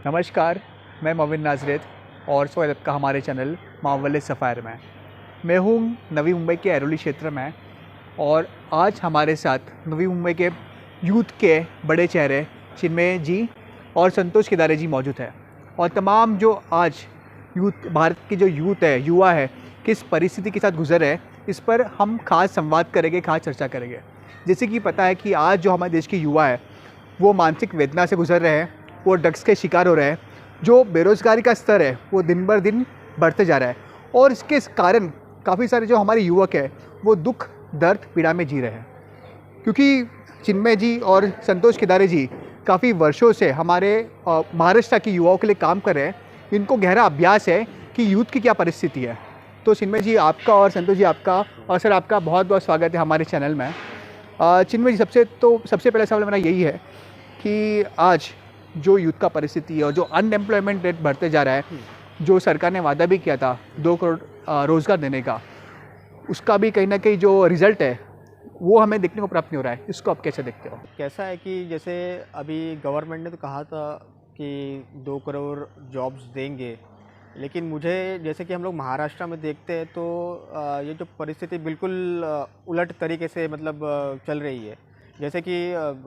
नमस्कार, मैं मोमिन नाज़रेत और स्वागत आपका हमारे चैनल मावल सफ़ायर में। मैं हूँ नवी मुंबई के ऐरोली क्षेत्र में और आज हमारे साथ नवी मुंबई के यूथ के बड़े चेहरे चिन्मय जी और संतोष केदारे जी मौजूद हैं और तमाम जो आज यूथ भारत की जो यूथ है, युवा है, किस परिस्थिति के साथ गुजर रहे हैं, इस पर हम खास संवाद करेंगे, खास चर्चा करेंगे। जैसे कि पता है कि आज जो हमारे देश के युवा है वो मानसिक वेदना से गुजर रहे हैं, वो ड्रग्स के शिकार हो रहे हैं। जो बेरोज़गारी का स्तर है वो दिन बर दिन बढ़ते जा रहा है और इसके कारण काफ़ी सारे जो हमारे युवक हैं वो दुख दर्द पीड़ा में जी रहे हैं। क्योंकि चिन्मय जी और संतोष केदारे जी काफ़ी वर्षों से हमारे महाराष्ट्र के युवाओं के लिए काम कर रहे हैं। इनको गहरा अभ्यास है कि यूथ की क्या परिस्थिति है। तो चिन्मय जी आपका और संतोष जी आपका और सर आपका बहुत बहुत स्वागत है हमारे चैनल में। चिन्मय जी सबसे पहला सवाल मेरा यही है कि आज जो यूथ का परिस्थिति है और जो अनएम्प्लॉयमेंट रेट बढ़ते जा रहा है, जो सरकार ने वादा भी किया था 2 करोड़ रोज़गार देने का, उसका भी कहीं ना कहीं जो रिज़ल्ट है वो हमें देखने को प्राप्त नहीं हो रहा है। इसको आप कैसे देखते हो? कैसा है कि जैसे अभी गवर्नमेंट ने तो कहा था कि 2 करोड़ जॉब्स देंगे, लेकिन मुझे जैसे कि हम लोग महाराष्ट्र में देखते हैं तो ये जो परिस्थिति बिल्कुल उलट तरीके से चल रही है। जैसे कि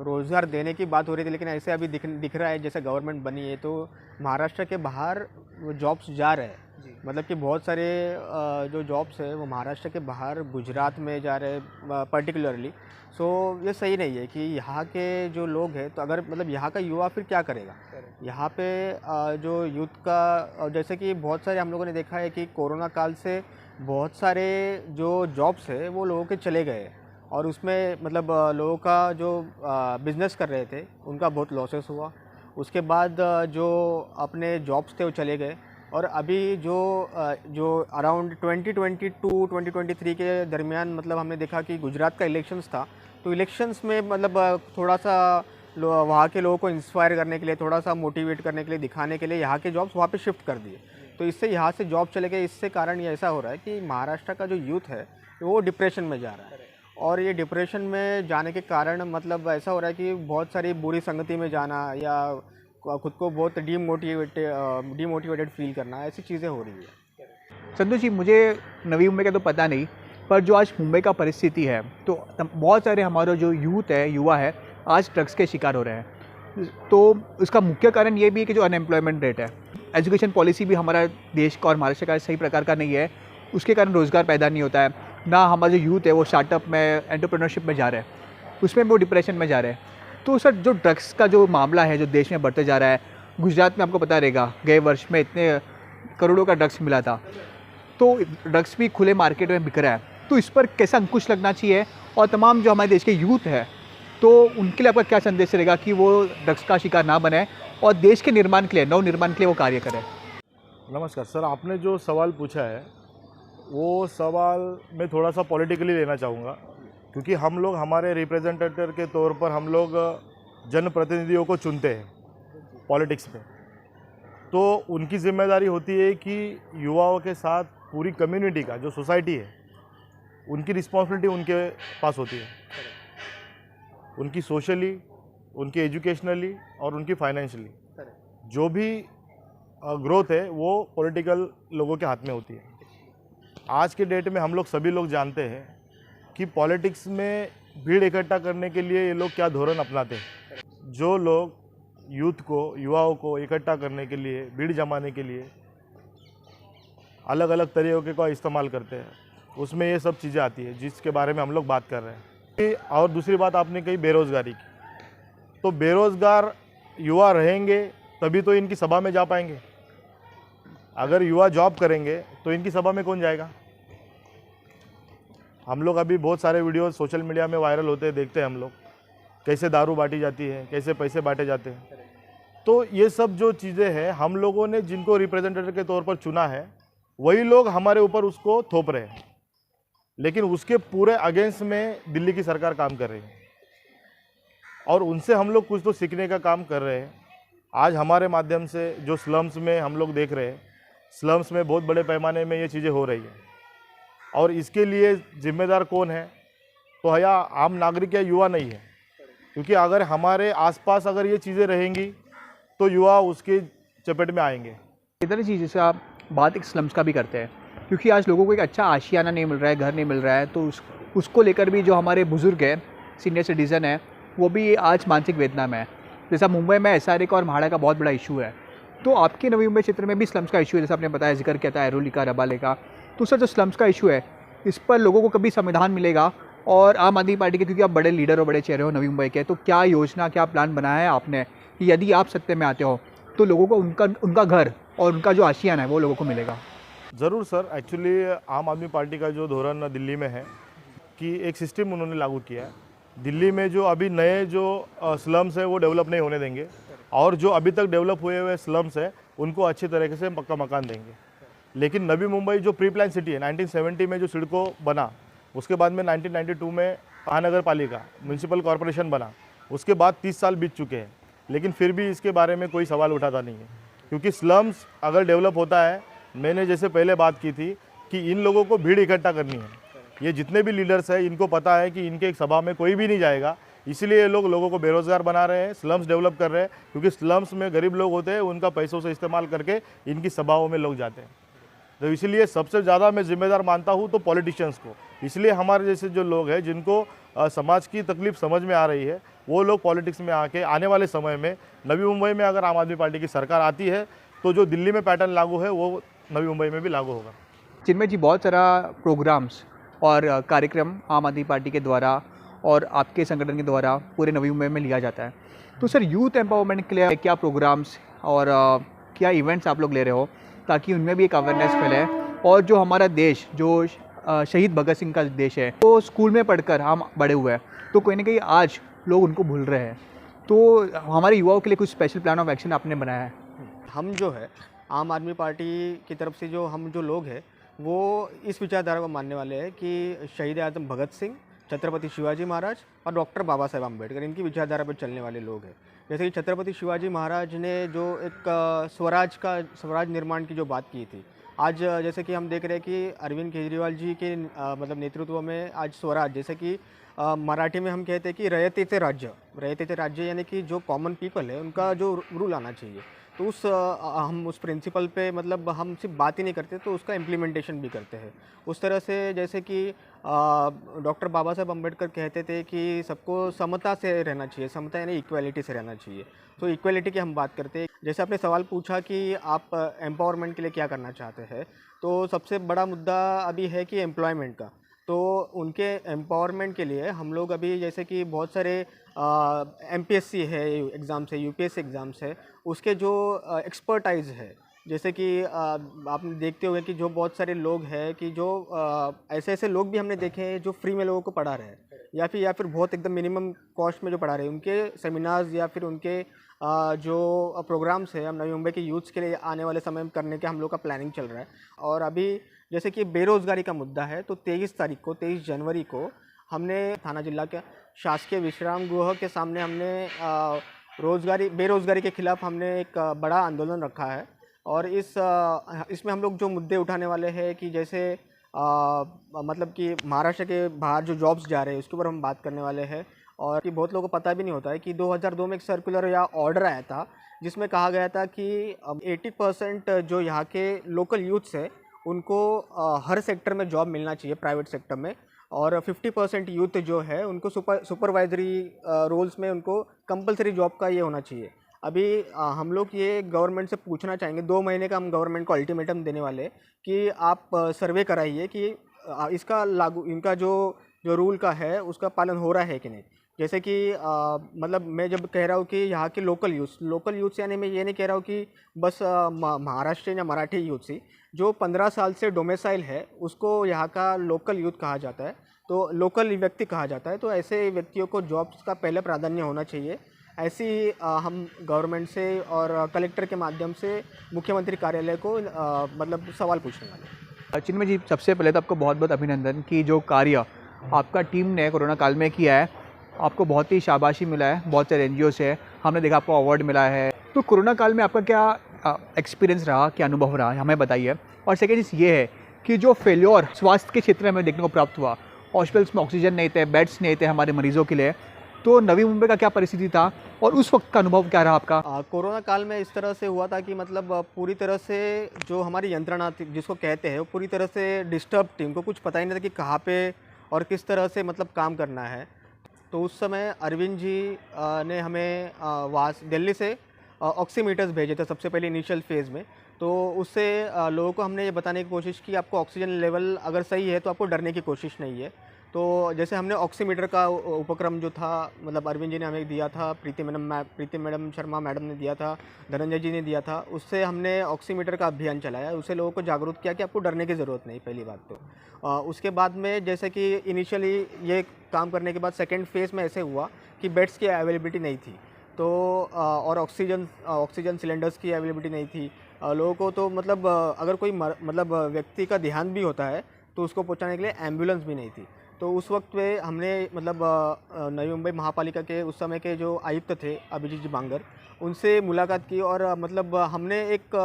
रोज़गार देने की बात हो रही थी, लेकिन ऐसे अभी दिख रहा है जैसे गवर्नमेंट बनी है तो महाराष्ट्र के बाहर जॉब्स जा रहे हैं। मतलब कि बहुत सारे जो जॉब्स है वो महाराष्ट्र के बाहर गुजरात में जा रहे हैं पर्टिकुलरली। सो ये सही नहीं है कि यहाँ के जो लोग हैं, तो अगर यहाँ का युवा फिर क्या करेगा यहाँ पे। जो यूथ का जैसे कि बहुत सारे हम लोगों ने देखा है कि कोरोना काल से बहुत सारे जो जॉब्स है वो लोगों के चले गए और उसमें लोगों का जो बिज़नेस कर रहे थे उनका बहुत लॉसेस हुआ। उसके बाद जो अपने जॉब्स थे वो चले गए और अभी जो अराउंड 2022-2023 के दरमियान हमने देखा कि गुजरात का इलेक्शंस था, तो इलेक्शंस में थोड़ा सा वहाँ के लोगों को इंस्पायर करने के लिए, थोड़ा सा मोटिवेट करने के लिए, दिखाने के लिए यहाँ के जॉब्स वहाँ पे शिफ्ट कर दिए। तो इससे यहाँ से जॉब चले गए। इससे कारण ये ऐसा हो रहा है कि महाराष्ट्र का जो यूथ है वो डिप्रेशन में जा रहा है और ये डिप्रेशन में जाने के कारण ऐसा हो रहा है कि बहुत सारी बुरी संगति में जाना या खुद को बहुत डीमोटिवेटेड फील करना, ऐसी चीज़ें हो रही है। संतोष जी, मुझे नवी मुंबई का तो पता नहीं, पर जो आज मुंबई का परिस्थिति है तो बहुत सारे हमारा जो यूथ है, युवा है, आज ड्रग्स के शिकार हो रहे हैं। तो उसका मुख्य कारण ये भी है कि जो अनएम्प्लॉयमेंट रेट है, एजुकेशन पॉलिसी भी हमारा देश का और महाराष्ट्र का सही प्रकार का नहीं है, उसके कारण रोज़गार पैदा नहीं होता है। ना हमारा जो यूथ है वो स्टार्टअप में, एंटरप्रेन्योरशिप में जा रहे हैं, उसमें वो डिप्रेशन में जा रहे हैं। तो सर जो ड्रग्स का जो मामला है जो देश में बढ़ते जा रहा है, गुजरात में आपको पता रहेगा गए वर्ष में इतने करोड़ों का ड्रग्स मिला था, तो ड्रग्स भी खुले मार्केट में बिक रहा है। तो इस पर कैसा अंकुश लगना चाहिए और तमाम जो हमारे देश के यूथ है तो उनके लिए आपका क्या संदेश रहेगा कि वो ड्रग्स का शिकार ना बने और देश के निर्माण के लिए, नव निर्माण के लिए वो कार्य करें? नमस्कार सर, आपने जो सवाल पूछा है वो सवाल मैं थोड़ा सा पॉलिटिकली लेना चाहूँगा, क्योंकि हम लोग हमारे रिप्रेजेंटेटिव के तौर पर हम लोग जनप्रतिनिधियों को चुनते हैं पॉलिटिक्स में। तो उनकी जिम्मेदारी होती है कि युवाओं के साथ पूरी कम्युनिटी का जो सोसाइटी है उनकी रिस्पॉन्सिबिलिटी उनके पास होती है, उनकी सोशली, उनकी एजुकेशनली और उनकी फाइनेंशियली जो भी ग्रोथ है वो पॉलिटिकल लोगों के हाथ में होती है। आज के डेट में हम लोग सभी लोग जानते हैं कि पॉलिटिक्स में भीड़ इकट्ठा करने के लिए ये लोग क्या धोरण अपनाते हैं। जो लोग यूथ को, युवाओं को इकट्ठा करने के लिए, भीड़ जमाने के लिए अलग अलग तरीक़े का इस्तेमाल करते हैं, उसमें ये सब चीज़ें आती है जिसके बारे में हम लोग बात कर रहे हैं। और दूसरी बात आपने कही बेरोज़गारी की, तो बेरोज़गार युवा रहेंगे तभी तो इनकी सभा में जा पाएंगे। अगर युवा जॉब करेंगे तो इनकी सभा में कौन जाएगा? हम लोग अभी बहुत सारे वीडियो सोशल मीडिया में वायरल होते हैं, देखते हैं हम लोग कैसे दारू बांटी जाती है, कैसे पैसे बांटे जाते हैं। तो ये सब जो चीज़ें हैं, हम लोगों ने जिनको रिप्रेजेंटेटिव के तौर पर चुना है वही लोग हमारे ऊपर उसको थोप रहे हैं, लेकिन उसके पूरे अगेंस्ट में दिल्ली की सरकार काम कर रही है और उनसे हम लोग कुछ तो सीखने का काम कर रहे हैं। आज हमारे माध्यम से जो स्लम्स में हम लोग देख रहे हैं, स्लम्स में बहुत बड़े पैमाने में ये चीज़ें हो रही है और इसके लिए जिम्मेदार कौन है? तो या आम नागरिक या युवा नहीं है, क्योंकि अगर हमारे आसपास अगर ये चीज़ें रहेंगी तो युवा उसके चपेट में आएंगे। इधर चीज़ जैसे आप बात एक स्लम्स का भी करते हैं, क्योंकि आज लोगों को एक अच्छा आशियाना नहीं मिल रहा है, घर नहीं मिल रहा है, तो उसको लेकर भी जो हमारे बुज़ुर्ग हैं, सीनियर सिटीज़न है, वो भी आज मानसिक वेदना में है। जैसा मुंबई में SRA का और म्हाडा का बहुत बड़ा इशू है, तो आपके नवी मुंबई क्षेत्र में भी स्लम्स का इशू है, जैसा आपने बताया, जिक्र किया था ऐरोली का, रबाले का। तो सर जो स्लम्स का इशू है, इस पर लोगों को कभी समाधान मिलेगा? और आम आदमी पार्टी के, क्योंकि आप बड़े लीडर और बड़े चेहरे हो नवी मुंबई के, तो क्या योजना, क्या प्लान बनाया है आपने कि यदि आप सत्ते में आते हो तो लोगों को उनका घर और उनका जो आशियाना है वो लोगों को मिलेगा? ज़रूर सर, एक्चुअली आम आदमी पार्टी का जो धोरण दिल्ली में है कि एक सिस्टम उन्होंने लागू किया है। दिल्ली में जो अभी नए जो स्लम्स है वो डेवलप नहीं होने देंगे, और जो अभी तक डेवलप हुए हुए स्लम्स है उनको अच्छी तरीके से पक्का मकान देंगे। लेकिन नवी मुंबई जो प्री प्लान सिटी है, 1970 में जो सिडको बना, उसके बाद में 1992 में महानगर पालिका म्यूनसिपल कॉरपोरेशन बना, उसके बाद 30 साल बीत चुके हैं, लेकिन फिर भी इसके बारे में कोई सवाल उठाता नहीं है। क्योंकि स्लम्स अगर डेवलप होता है, मैंने जैसे पहले बात की थी कि इन लोगों को भीड़ इकट्ठा करनी है। ये जितने भी लीडर्स हैं इनको पता है कि इनके एक सभा में कोई भी नहीं जाएगा, इसलिए ये लोगों को बेरोज़गार बना रहे हैं, स्लम्स डेवलप कर रहे हैं। क्योंकि स्लम्स में गरीब लोग होते हैं, उनका पैसों से इस्तेमाल करके इनकी सभाओं में लोग जाते हैं। तो इसलिए सबसे ज़्यादा मैं जिम्मेदार मानता हूँ तो पॉलिटिशियंस को। इसलिए हमारे जैसे जो लोग हैं जिनको समाज की तकलीफ समझ में आ रही है, वो लोग पॉलिटिक्स में आके आने वाले समय में नवी मुंबई में अगर आम आदमी पार्टी की सरकार आती है तो जो दिल्ली में पैटर्न लागू है वो नवी मुंबई में भी लागू होगा। जिनमें जी बहुत सारा प्रोग्राम्स और कार्यक्रम आम आदमी पार्टी के द्वारा और आपके संगठन के द्वारा पूरे नवी मुंबई में लिया जाता है। तो सर यूथ एम्पावरमेंट के लिए क्या प्रोग्राम्स और क्या इवेंट्स आप लोग ले रहे हो ताकि उनमें भी एक अवेयरनेस फैले, और जो हमारा देश जो शहीद भगत सिंह का देश है, तो स्कूल में पढ़कर हम बड़े हुए हैं, तो कहीं ना कहीं आज लोग उनको भूल रहे हैं, तो हमारे युवाओं के लिए कुछ स्पेशल प्लान ऑफ एक्शन आपने बनाया है? हम जो है आम आदमी पार्टी की तरफ से हम जो लोग हैं वो इस विचारधारा को मानने वाले हैं कि शहीद आज़म भगत सिंह, छत्रपति शिवाजी महाराज और डॉक्टर बाबा साहेब अम्बेडकर, इनकी विचारधारा पर चलने वाले लोग हैं। जैसे कि छत्रपति शिवाजी महाराज ने जो एक स्वराज निर्माण की जो बात की थी, आज जैसे कि हम देख रहे हैं कि अरविंद केजरीवाल जी के मतलब नेतृत्व में आज स्वराज, जैसे कि मराठी में हम कहते हैं कि रयतेचे राज्य यानी कि जो कॉमन पीपल है उनका जो रूल आना चाहिए। तो हम उस प्रिंसिपल पे मतलब हम सिर्फ बात ही नहीं करते, तो उसका इम्प्लीमेंटेशन भी करते हैं। उस तरह से जैसे कि डॉक्टर बाबा साहेब अम्बेडकर कहते थे कि सबको समता से रहना चाहिए, समता यानी इक्वालिटी से रहना चाहिए। तो इक्वालिटी की हम बात करते हैं। जैसे आपने सवाल पूछा कि आप एम्पावरमेंट के लिए क्या करना चाहते हैं, तो सबसे बड़ा मुद्दा अभी है कि एम्प्लॉयमेंट का। तो उनके एम्पावरमेंट के लिए हम लोग अभी जैसे कि बहुत सारे MPSC है एग्ज़ाम्स है, UPSC एग्ज़ाम्स है, उसके जो एक्सपर्टाइज है, जैसे कि आप देखते होंगे कि जो बहुत सारे लोग हैं कि जो ऐसे लोग भी हमने देखे हैं जो फ्री में लोगों को पढ़ा रहे हैं, या फिर बहुत एकदम मिनिमम कॉस्ट में जो पढ़ा रहे हैं, उनके सेमिनार्स या फिर उनके जो प्रोग्राम्स है हम नवी मुंबई के यूथ्स के लिए आने वाले समय में करने के हम लोग का प्लानिंग चल रहा है। और अभी जैसे कि बेरोज़गारी का मुद्दा है, तो 23 जनवरी को हमने थाना जिला के शासकीय विश्राम गृह के सामने हमने बेरोज़गारी के खिलाफ हमने एक बड़ा आंदोलन रखा है। और इसमें हम लोग जो मुद्दे उठाने वाले हैं कि जैसे मतलब कि महाराष्ट्र के बाहर जो जॉब्स जा रहे हैं उसके ऊपर हम बात करने वाले हैं। और कि बहुत लोगों को पता भी नहीं होता है कि 2002 में एक सर्कुलर या ऑर्डर आया था जिसमें कहा गया था कि 80% जो यहाँ के लोकल यूथ्स है उनको हर सेक्टर में जॉब मिलना चाहिए, प्राइवेट सेक्टर में, और 50% यूथ जो है उनको सुपरवाइजरी रोल्स में उनको कंपलसरी जॉब का ये होना चाहिए। अभी हम लोग ये गवर्नमेंट से पूछना चाहेंगे, 2 महीने का हम गवर्नमेंट को अल्टीमेटम देने वाले कि आप सर्वे कराइए कि इनका जो रूल का है उसका पालन हो रहा है कि नहीं। जैसे कि मतलब मैं जब कह रहा हूँ कि यहाँ के लोकल यूथ्स यानी मैं ये नहीं कह रहा हूँ कि बस महाराष्ट्र या मराठी यूथ्स ही, जो 15 साल से डोमिसाइल है उसको यहाँ का लोकल यूथ कहा जाता है, तो लोकल व्यक्ति कहा जाता है। तो ऐसे व्यक्तियों को जॉब्स का पहले प्राधान्य होना चाहिए। ऐसी हम गवर्नमेंट से और कलेक्टर के माध्यम से मुख्यमंत्री कार्यालय को मतलब सवाल पूछने वाले। चिन्मय जी, सबसे पहले तो आपको बहुत बहुत अभिनंदन कि जो कार्य आपका टीम ने कोरोना काल में किया है, आपको बहुत ही शाबाशी मिला है, बहुत सारे NGO से हमने देखा आपको अवार्ड मिला है। तो कोरोना काल में आपका क्या एक्सपीरियंस रहा, क्या अनुभव रहा, हमें बताइए। और सेकेंड चीज़ ये है कि जो फेल्योर स्वास्थ्य के क्षेत्र में देखने को प्राप्त हुआ, हॉस्पिटल्स में ऑक्सीजन नहीं थे, बेड्स नहीं थे हमारे मरीज़ों के लिए, तो नवी मुंबई का क्या परिस्थिति था और उस वक्त का अनुभव क्या रहा आपका? कोरोना काल में इस तरह से हुआ था कि मतलब पूरी तरह से जो हमारी यंत्रणा थी जिसको कहते हैं वो पूरी तरह से डिस्टर्ब थी। उनको कुछ पता ही नहीं था कि कहाँ पे और किस तरह से मतलब काम करना है। तो उस समय अरविंद जी ने हमें वहाँ दिल्ली से ऑक्सीमीटर्स भेजे थे सबसे पहले इनिशियल फेज़ में। तो उससे लोगों को हमने ये बताने की कोशिश की आपको ऑक्सीजन लेवल अगर सही है तो आपको डरने की कोशिश नहीं है। तो जैसे हमने ऑक्सीमीटर का उपक्रम जो था मतलब अरविंद जी ने हमें दिया था, प्रीति मैडम शर्मा मैडम ने दिया था, धनंजय जी ने दिया था, उससे हमने ऑक्सीमीटर का अभियान चलाया। उससे लोगों को जागरूक किया कि आपको डरने की ज़रूरत नहीं, पहली बात तो। उसके बाद में जैसे कि इनिशियली ये काम करने के बाद सेकेंड फेज़ में ऐसे हुआ कि बेड्स की अवेलेबिलिटी नहीं थी, तो और ऑक्सीजन सिलेंडर्स की अवेलेबिलिटी नहीं थी। लोगों को तो मतलब अगर कोई मतलब व्यक्ति का देहांत भी होता है तो उसको पहुंचाने के लिए एम्बुलेंस भी नहीं थी। तो उस वक्त पे हमने मतलब नवी मुंबई महापालिका के उस समय के जो आयुक्त थे अभिजीत जी बांगर, उनसे मुलाकात की और मतलब हमने एक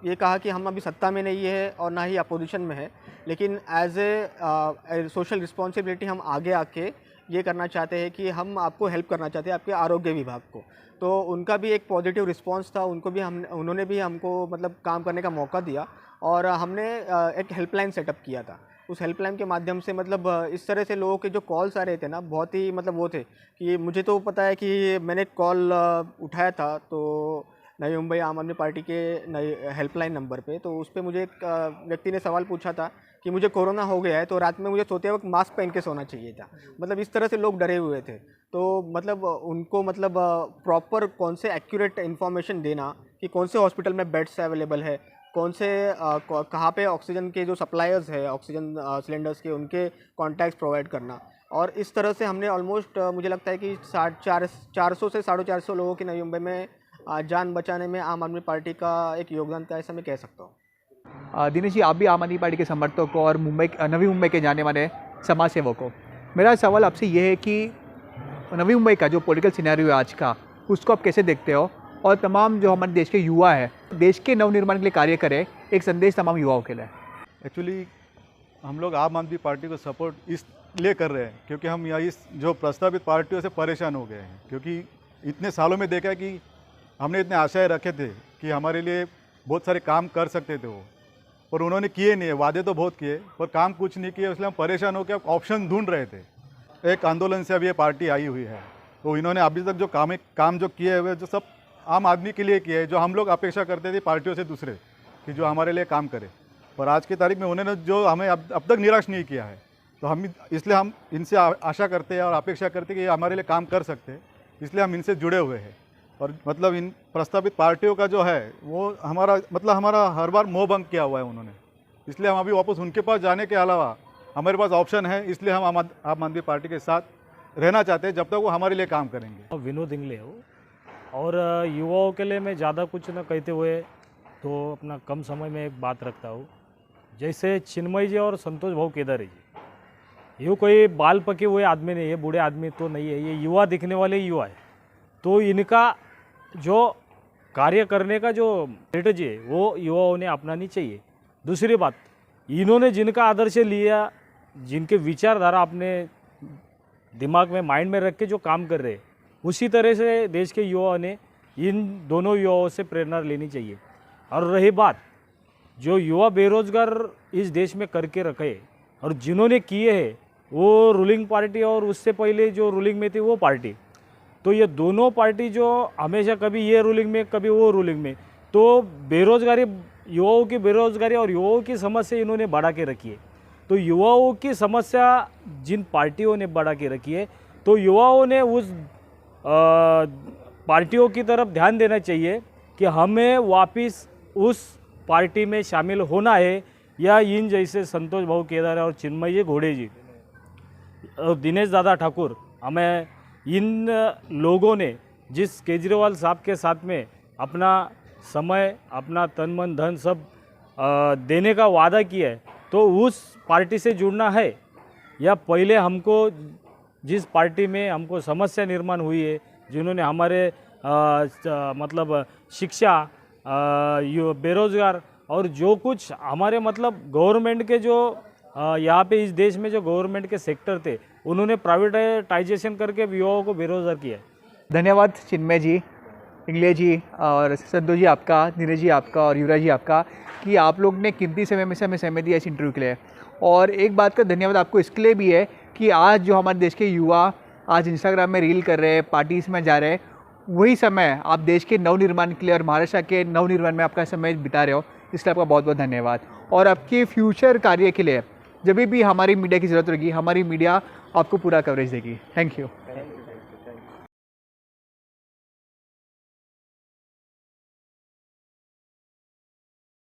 ये कहा कि हम अभी सत्ता में नहीं है और ना ही अपोजिशन में है, लेकिन एज ए सोशल रिस्पॉन्सिबिलिटी हम आगे आके ये करना चाहते हैं कि हम आपको हेल्प करना चाहते हैं, आपके आरोग्य विभाग को। तो उनका भी एक पॉजिटिव रिस्पांस था, उन्होंने भी हमको मतलब काम करने का मौका दिया और हमने एक हेल्पलाइन सेटअप किया था। उस हेल्पलाइन के माध्यम से मतलब इस तरह से लोगों के जो कॉल्स आ रहे थे ना, बहुत ही मतलब वो थे कि मुझे तो पता है कि मैंने कॉल उठाया था तो नई मुंबई आम आदमी पार्टी के नई हेल्पलाइन नंबर पे, तो उस पर मुझे एक व्यक्ति ने सवाल पूछा था कि मुझे कोरोना हो गया है तो रात में मुझे सोते वक्त मास्क पहन के सोना चाहिए था। मतलब इस तरह से लोग डरे हुए थे। तो मतलब उनको मतलब प्रॉपर कौन से एक्यूरेट इन्फॉर्मेशन देना कि कौन से हॉस्पिटल में बेड्स अवेलेबल है, कौन से कहाँ पे ऑक्सीजन के जो सप्लायर्स है ऑक्सीजन सिलेंडर्स के, उनके कॉन्टैक्ट्स प्रोवाइड करना। और इस तरह से हमने ऑलमोस्ट मुझे लगता है कि 400 से 450 लोगों की नई मुंबई में जान बचाने में आम आदमी पार्टी का एक योगदान था, ऐसा मैं कह सकता हूँ। दिनेश जी, आप भी आम आदमी पार्टी के समर्थक हो और नवी मुंबई के जाने माने समाज सेवक हो। मेरा सवाल आपसे ये है कि नवी मुंबई का जो पॉलिटिकल सिनेरियो है आज का, उसको आप कैसे देखते हो और तमाम जो हमारे देश के युवा है, देश के नवनिर्माण के लिए कार्य करें, एक संदेश तमाम युवाओं के लिए। एक्चुअली हम लोग आम आदमी पार्टी को सपोर्ट इसलिए कर रहे हैं क्योंकि हम यहाँ इस जो प्रस्तावित पार्टियों से परेशान हो गए हैं, क्योंकि इतने सालों में देखा कि हमने इतने आशाएं रखे थे कि हमारे लिए बहुत सारे काम कर सकते थे वो, और उन्होंने किए नहीं है। वादे तो बहुत किए पर काम कुछ नहीं किए, इसलिए हम परेशान होकर ऑप्शन ढूंढ रहे थे। एक आंदोलन से अब ये पार्टी आई हुई है, तो इन्होंने अभी तक जो काम जो किए हुए जो सब आम आदमी के लिए किए हैं, जो हम लोग अपेक्षा करते थे पार्टियों से दूसरे कि जो हमारे लिए काम करे, पर आज की तारीख में उन्होंने जो हमें अब तक निराश नहीं किया है। तो इसलिए हम इनसे आशा करते हैं और अपेक्षा करते हैं कि ये हमारे लिए काम कर सकते हैं, इसलिए हम इनसे जुड़े हुए हैं। और मतलब इन प्रस्तावित पार्टियों का जो है वो हमारा हर बार मोह भंग किया हुआ है उन्होंने, इसलिए हम अभी वापस उनके पास जाने के अलावा हमारे पास ऑप्शन है, इसलिए हम आम आदमी पार्टी के साथ रहना चाहते हैं जब तक वो हमारे लिए काम करेंगे। विनोद इंगले हो और युवाओं के लिए मैं ज़्यादा कुछ न कहते हुए तो अपना कम समय में एक बात रखता हूँ। जैसे चिन्मय जी और संतोष भाऊ केदारे जी, ये कोई बाल पके हुए आदमी नहीं है, बूढ़े आदमी तो नहीं है, ये युवा दिखने वाले युवा है। तो इनका जो कार्य करने का जो स्ट्रेटजी है वो युवाओं ने अपनानी चाहिए। दूसरी बात, इन्होंने जिनका आदर्श लिया, जिनके विचारधारा अपने दिमाग में माइंड में रख के जो काम कर रहे हैं, उसी तरह से देश के युवाओं ने इन दोनों युवाओं से प्रेरणा लेनी चाहिए। और रही बात जो युवा बेरोजगार इस देश में करके रखे और जिन्होंने किए हैं वो रूलिंग पार्टी और उससे पहले जो रूलिंग में थी वो पार्टी, तो ये दोनों पार्टी जो हमेशा कभी ये रूलिंग में कभी वो रूलिंग में, तो बेरोजगारी, युवाओं की बेरोजगारी और युवाओं की समस्या इन्होंने बढ़ा के रखी है। तो युवाओं की समस्या जिन पार्टियों ने बढ़ा के रखी है, तो युवाओं ने उस पार्टियों की तरफ ध्यान देना चाहिए कि हमें वापस उस पार्टी में शामिल होना है, या इन जैसे संतोष भाऊ केदारे और चिन्मय जी घोड़े जी और दिनेश दादा ठाकुर, हमें इन लोगों ने जिस केजरीवाल साहब के साथ में अपना समय, अपना तन मन धन सब देने का वादा किया है, तो उस पार्टी से जुड़ना है। या पहले हमको जिस पार्टी में हमको समस्या निर्माण हुई है, जिन्होंने हमारे मतलब शिक्षा, बेरोजगार और जो कुछ हमारे मतलब गवर्नमेंट के जो यहाँ पे इस देश में जो गवर्नमेंट के सेक्टर थे उन्होंने प्राइवेटाइजेशन करके युवाओं को बेरोजगार किया है। धन्यवाद चिन्मय जी, इंगले जी और संतोष जी आपका, नीरज जी आपका और युवराज जी आपका कि आप लोग ने कीमती समय में से हमें समय दिया इस इंटरव्यू के लिए। और एक बात का धन्यवाद आपको इसके लिए भी है कि आज जो हमारे देश के युवा आज इंस्टाग्राम में रील कर रहे हैं, पार्टीज में जा रहे हैं, वही समय आप देश के नवनिर्माण के लिए और महाराष्ट्र के नवनिर्माण में आपका समय बिता रहे हो, इसलिए आपका बहुत बहुत धन्यवाद। और आपके फ्यूचर कार्य के लिए जब भी हमारी मीडिया की ज़रूरत होगी, हमारी मीडिया आपको पूरा कवरेज देगी। Thank you.